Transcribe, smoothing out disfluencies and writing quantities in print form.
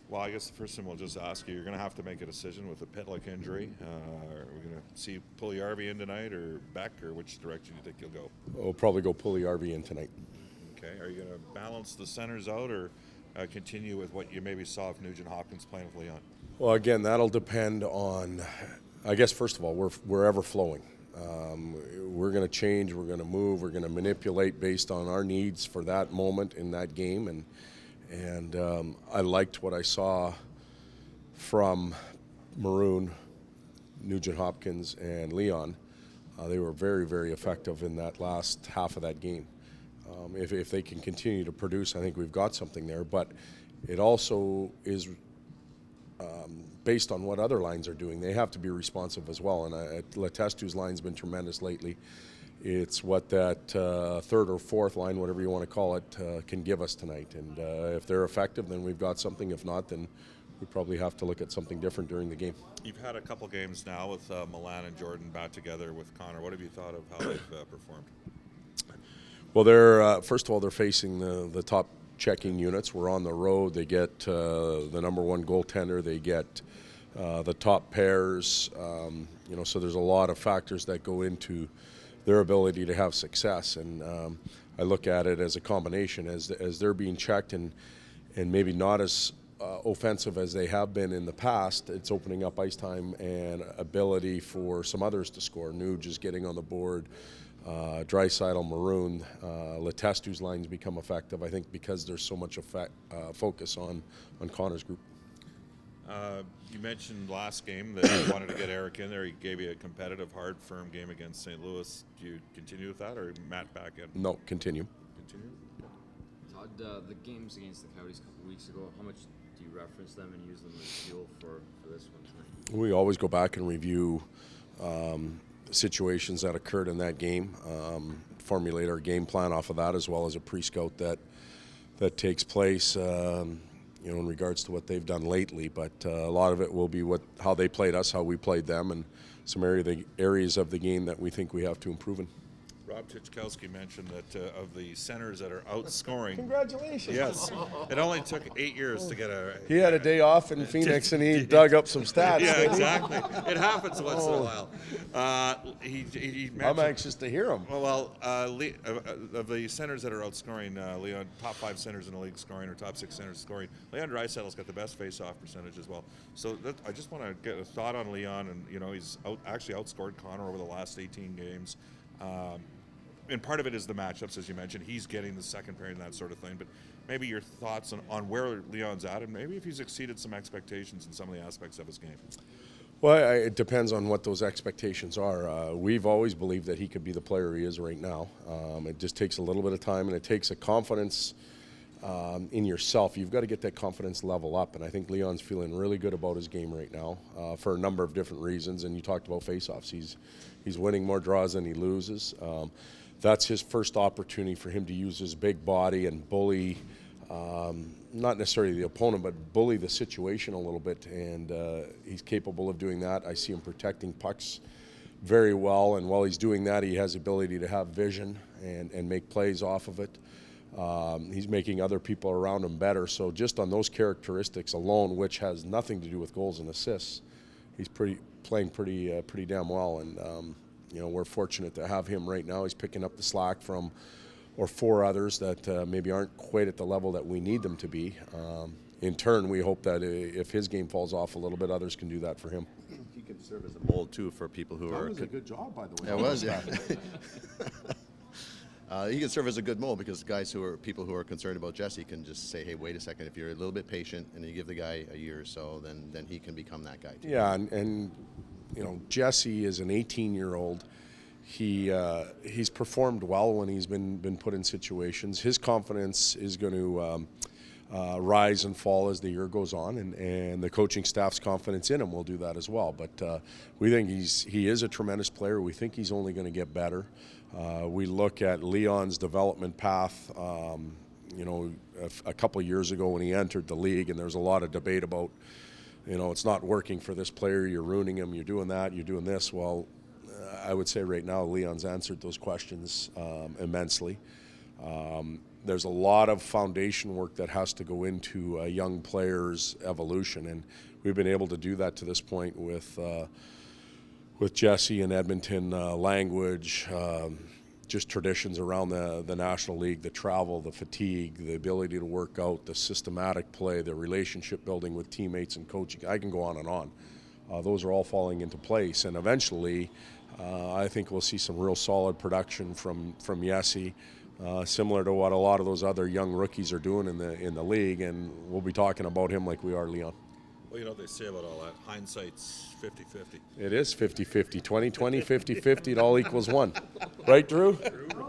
Well, I guess the first thing we'll just ask you, you're going to have to make a decision with a Pitlick injury. Are we going to see Puljujärvi in tonight or Beck, or which direction do you think you'll go? We'll probably go Puljujärvi in tonight. Okay. Are you going to balance the centers out or continue with what you maybe saw if Nugent Hopkins playing with Leon? Well, again, that'll depend on, I guess, first of all, we're ever flowing. We're going to change, we're going to move, we're going to manipulate based on our needs for that moment in that game. And I liked what I saw from Maroon, Nugent Hopkins, and Leon. They were very, very effective in that last half of that game. If they can continue to produce, I think we've got something there. But it also is based on what other lines are doing. They have to be responsive as well. And Letestu's line's been tremendous lately. It's what that third or fourth line, whatever you want to call it, can give us tonight. And if they're effective, then we've got something. If not, then we probably have to look at something different during the game. You've had a couple games now with Milan and Jordan back together with Connor. What have you thought of how they've performed? Well, they're first of all, they're facing the top checking units. We're on the road. They get the number one goaltender. They get the top pairs. So there's a lot of factors that go into their ability to have success. And I look at it as a combination as they're being checked and maybe not as offensive as they have been in the past. It's opening up ice time and ability for some others to score. Nuge is getting on the board. Draisaitl, Maroon, Letestu's lines become effective, I think, because there's so much focus on Connor's group. You mentioned last game that you wanted to get Eric in there. He gave you a competitive, hard, firm game against St. Louis. Do you continue with that, or Matt back in? No, continue. Continue? Todd, the games against the Coyotes a couple weeks ago, how much do you reference them and use them as fuel for this one tonight? We always go back and review situations that occurred in that game, formulate our game plan off of that, as well as a pre-scout that takes place in regards to what they've done lately. But a lot of it will be how they played us, how we played them, and some areas of the game that we think we have to improve in. Rob Tychkowski mentioned that of the centers that are outscoring. Congratulations. Yes. It only took 8 years to get a. He had a day off in Phoenix and he dug up some stats. Yeah, exactly. It happens once in a while. He mentioned, I'm anxious to hear him. of the centers that are outscoring, Leon, top 5 centers in the league scoring, or top 6 centers scoring, Leon Draisaitl's got the best face-off percentage as well. So I just want to get a thought on Leon, and he's actually outscored Connor over the last 18 games. And part of it is the matchups, as you mentioned. He's getting the second pairing and that sort of thing. But maybe your thoughts on where Leon's at, and maybe if he's exceeded some expectations in some of the aspects of his game. Well, it depends on what those expectations are. We've always believed that he could be the player he is right now. It just takes a little bit of time, and it takes a confidence in yourself. You've got to get that confidence level up, and I think Leon's feeling really good about his game right now for a number of different reasons. And you talked about faceoffs. He's winning more draws than he loses. That's his first opportunity for him to use his big body and bully, not necessarily the opponent, but bully the situation a little bit, and he's capable of doing that. I see him protecting pucks very well, and while he's doing that, he has the ability to have vision and make plays off of it. He's making other people around him better, so just on those characteristics alone, which has nothing to do with goals and assists, he's playing pretty damn well, and we're fortunate to have him right now. He's picking up the slack from four others that maybe aren't quite at the level that we need them to be. In turn, we hope that if his game falls off a little bit, others can do that for him. He can serve as a mold too for people who are. That was a good job, by the way. It was, yeah. He can serve as a good mold because people who are concerned about Jesse can just say, hey, wait a second, if you're a little bit patient and you give the guy a year or so, then he can become that guy too. Yeah, and Jesse is an 18-year-old. He's performed well when he's been put in situations. His confidence is going to rise and fall as the year goes on, and the coaching staff's confidence in him will do that as well. But we think he is a tremendous player. We think he's only going to get better. We look at Leon's development path. A couple of years ago when he entered the league, and there was a lot of debate about, it's not working for this player. You're ruining him. You're doing that. You're doing this. Well, I would say right now Leon's answered those questions immensely. there's a lot of foundation work that has to go into a young player's evolution, and we've been able to do that to this point with Jesse and Edmonton, language, just traditions around the National League, the travel, the fatigue, the ability to work out, the systematic play, the relationship building with teammates and coaching. I can go on and on. Those are all falling into place, and eventually I think we'll see some real solid production from Yessi, similar to what a lot of those other young rookies are doing in the league, and we'll be talking about him like we are Leon. Well, you know what they say about all that. Hindsight's 50-50. It is 50-50, 20-20, 50-50, it all equals 1. Right, Drew?